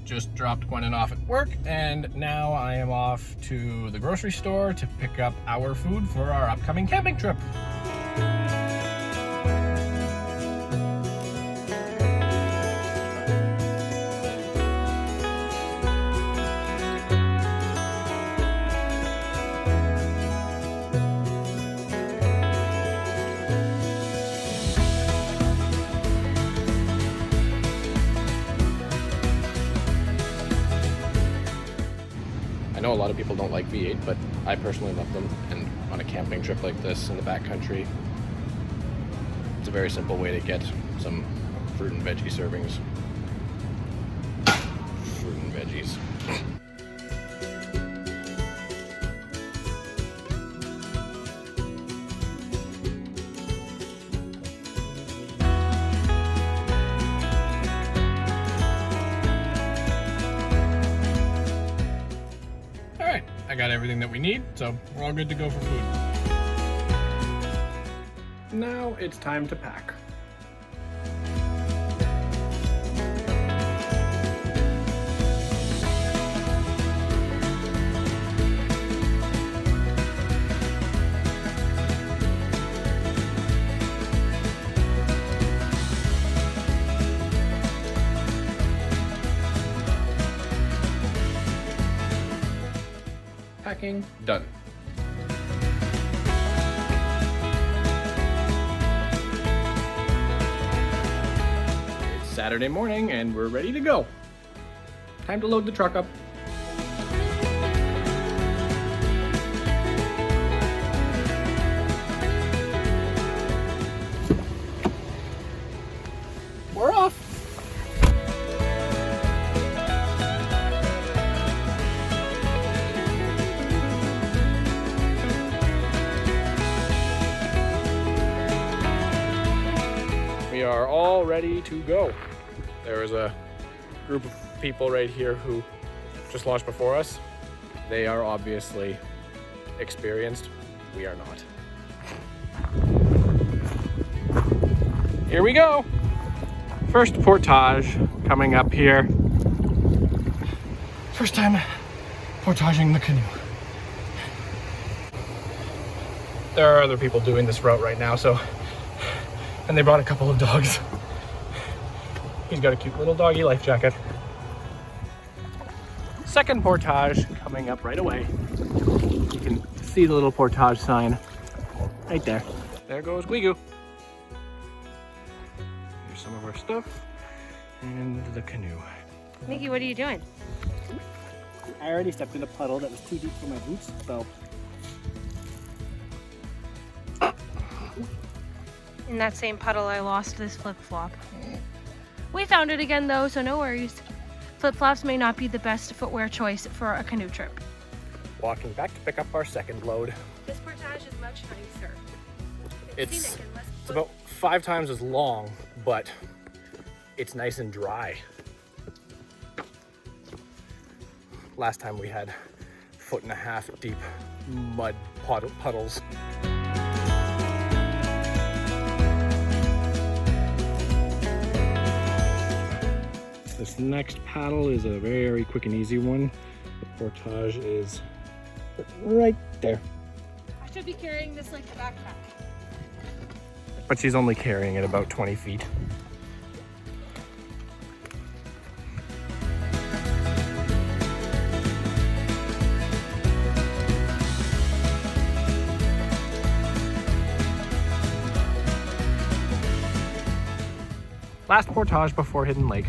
Just dropped Gwennon off at work, and now I am off to the grocery store to pick up our food for our upcoming camping trip. I know a lot of people don't like V8, but I personally love them, and on a camping trip like this in the backcountry, it's a very simple way to get some fruit and veggie servings. Fruit and veggies. I got everything that we need, so we're all good to go for food. Now it's time to pack. Packing done. It's Saturday morning and we're ready to go. Time to load the truck up. We're off. We are all ready to go. There is a group of people right here who just launched before us. They are obviously experienced. We are not. Here we go. First portage coming up here. First time portaging the canoe. There are other people doing this route right now, and they brought a couple of dogs. He's got a cute little doggy life jacket. Second portage coming up right away. You can see the little portage sign right there. There goes Guigu. Here's some of our stuff and the canoe. Mickey, what are you doing? I already stepped in a puddle that was too deep for my boots, so. In that same puddle, I lost this flip-flop. We found it again though, so no worries. Flip-flops may not be the best footwear choice for a canoe trip. Walking back to pick up our second load. This portage is much nicer. It's about 5 times as long, but it's nice and dry. Last time we had 1.5 foot deep mud puddles. This next paddle is a very quick and easy one. The portage is right there. I should be carrying this like a backpack. But she's only carrying it about 20 feet. Last portage before Hidden Lake.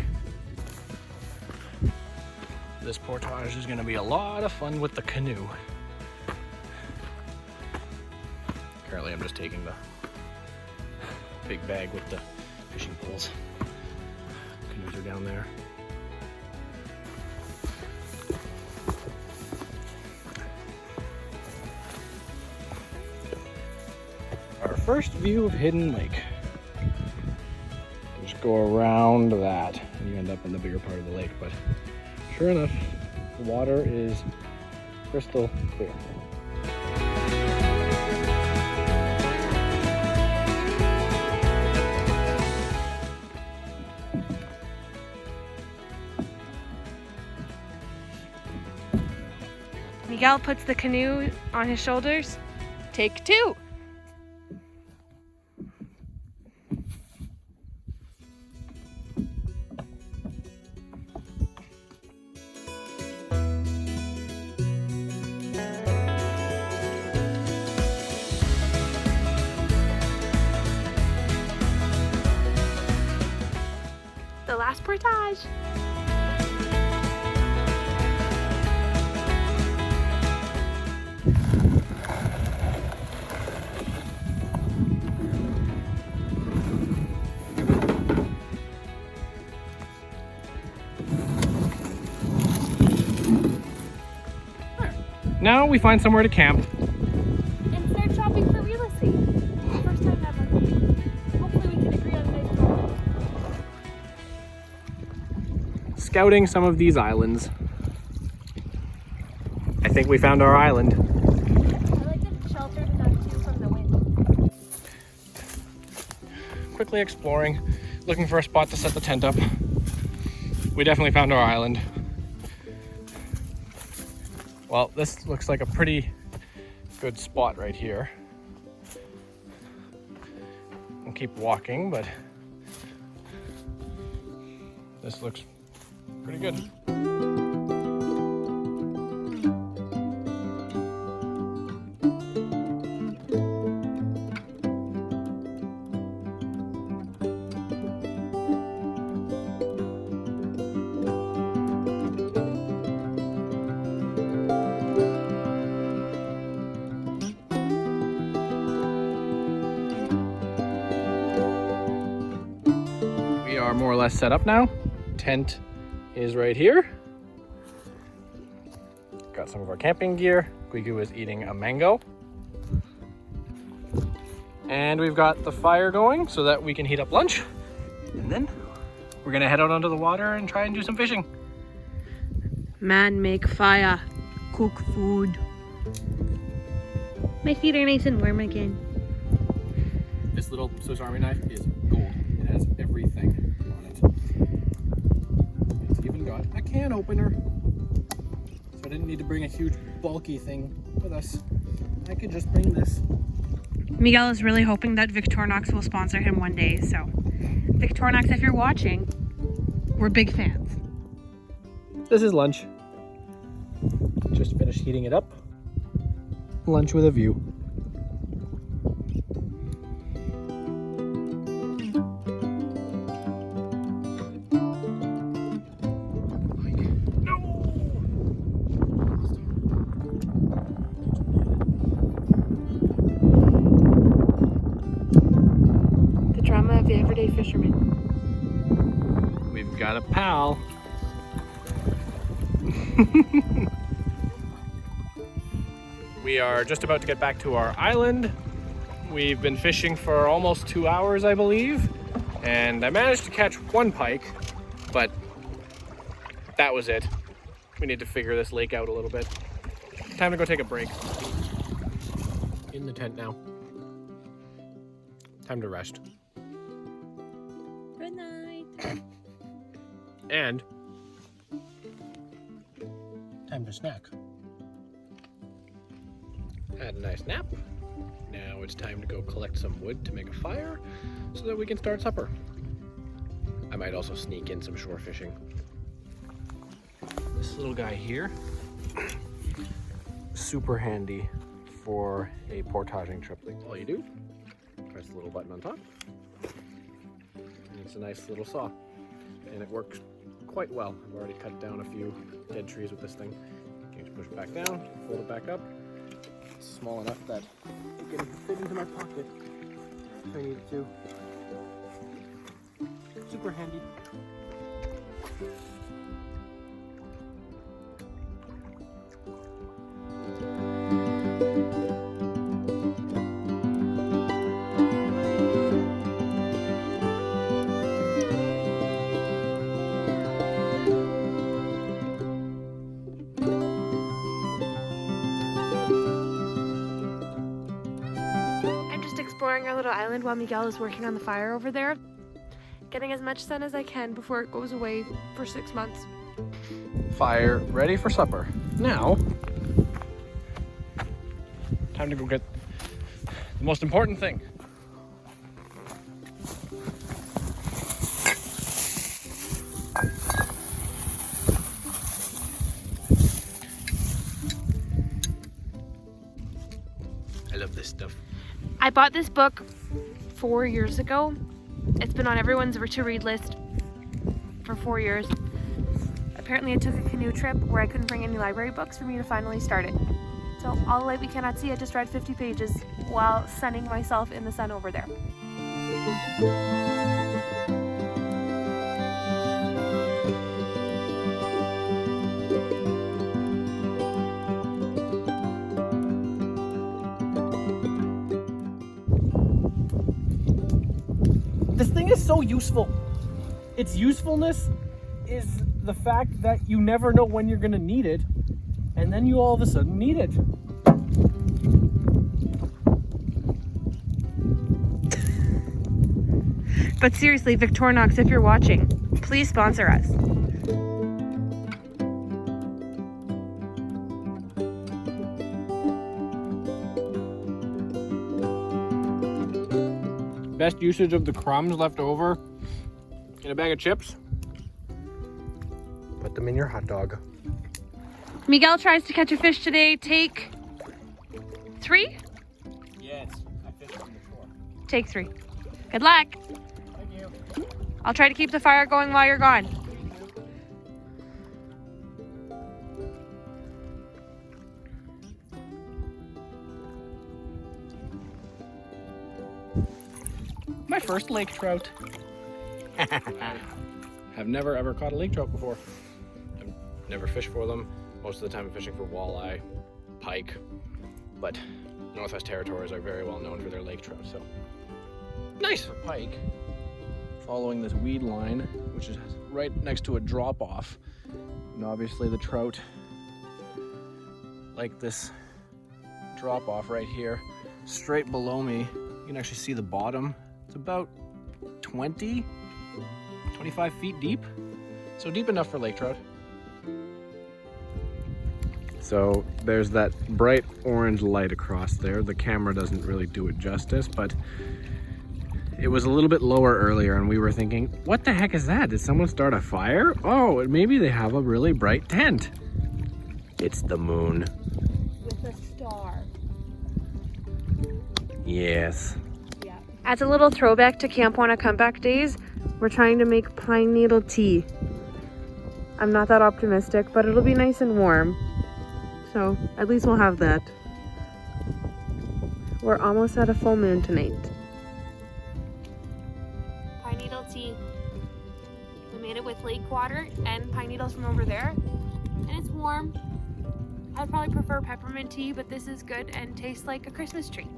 This portage is going to be a lot of fun with the canoe. Currently I'm just taking the big bag with the fishing poles. Canoes are down there. Our first view of Hidden Lake. Just go around that and you end up in the bigger part of the lake, but sure enough, the water is crystal clear. Miguel puts the canoe on his shoulders. Take two. The last portage. Now we find somewhere to camp. And start shopping for real estate. First time ever. Hopefully we can agree on a nice topic. Scouting some of these islands. I think we found our island. I like it sheltered enough too from the wind. Quickly exploring, looking for a spot to set the tent up. We definitely found our island. Well, this looks like a pretty good spot right here. We'll keep walking, but this looks pretty good. We are more or less set up now. Tent is right here. Got some of our camping gear. Guigu is eating a mango. And we've got the fire going so that we can heat up lunch. And then we're gonna head out onto the water and try and do some fishing. Man, make fire. Cook food. My feet are nice and warm again. This little Swiss Army knife is gold. It has everything on it. It's even got a can opener. So I didn't need to bring a huge bulky thing with us. I could just bring this. Miguel is really hoping that Victorinox will sponsor him one day, so Victorinox, if you're watching, we're big fans. This is lunch. Just finished heating it up. Lunch with a view. The drama of the everyday fisherman. We've got a pal. We are just about to get back to our island. We've been fishing for almost 2 hours, I believe, and I managed to catch one pike, but that was it. We need to figure this lake out a little bit. Time to go take a break. In the tent now. Time to rest. Good night. And time to snack. Had a nice nap. Now it's time to go collect some wood to make a fire so that we can start supper. I might also sneak in some shore fishing. This little guy here, super handy for a portaging trip. All you do, press the little button on top, and it's a nice little saw. And it works quite well. I've already cut down a few dead trees with this thing. You can just push it back down, fold it back up. It's small enough that it can fit into my pocket if I need it to. Super handy. Exploring our little island while Miguel is working on the fire over there. Getting as much sun as I can before it goes away for 6 months. Fire ready for supper. Now, Time to go get the most important thing. I love this stuff. I bought this book 4 years ago. It's been on everyone's to-read list for 4 years. Apparently I took a canoe trip where I couldn't bring any library books for me to finally start it. So all the light we cannot see, I just read 50 pages while sunning myself in the sun over there. This thing is so useful. Its usefulness is the fact that you never know when you're gonna need it, and then you all of a sudden need it. But seriously, Victorinox, if you're watching, please sponsor us. Best usage of the crumbs left over in a bag of chips. Put them in your hot dog. Miguel tries to catch a fish today. Take 3? Yes, I fished from the shore. Take 3. Good luck. Thank you. I'll try to keep the fire going while you're gone. My first lake trout. I've never ever caught a lake trout before. I've never fished for them. Most of the time I'm fishing for walleye, pike, but Northwest Territories are very well known for their lake trout, so nice. For pike, following this weed line, which is right next to a drop off, and obviously the trout like this drop off right here, straight below me. You can actually see the bottom. It's about 25 feet deep. So deep enough for lake trout. So there's that bright orange light across there. The camera doesn't really do it justice, but it was a little bit lower earlier and we were thinking, what the heck is that? Did someone start a fire? Oh, maybe they have a really bright tent. It's the moon. With a star. Yes. As a little throwback to Camp Wanna Comeback days, we're trying to make pine needle tea. I'm not that optimistic, but it'll be nice and warm. So at least we'll have that. We're almost at a full moon tonight. Pine needle tea. We made it with lake water and pine needles from over there. And it's warm. I'd probably prefer peppermint tea, but this is good and tastes like a Christmas tree.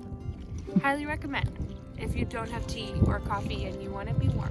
Highly recommend if you don't have tea or coffee and you want to be warm.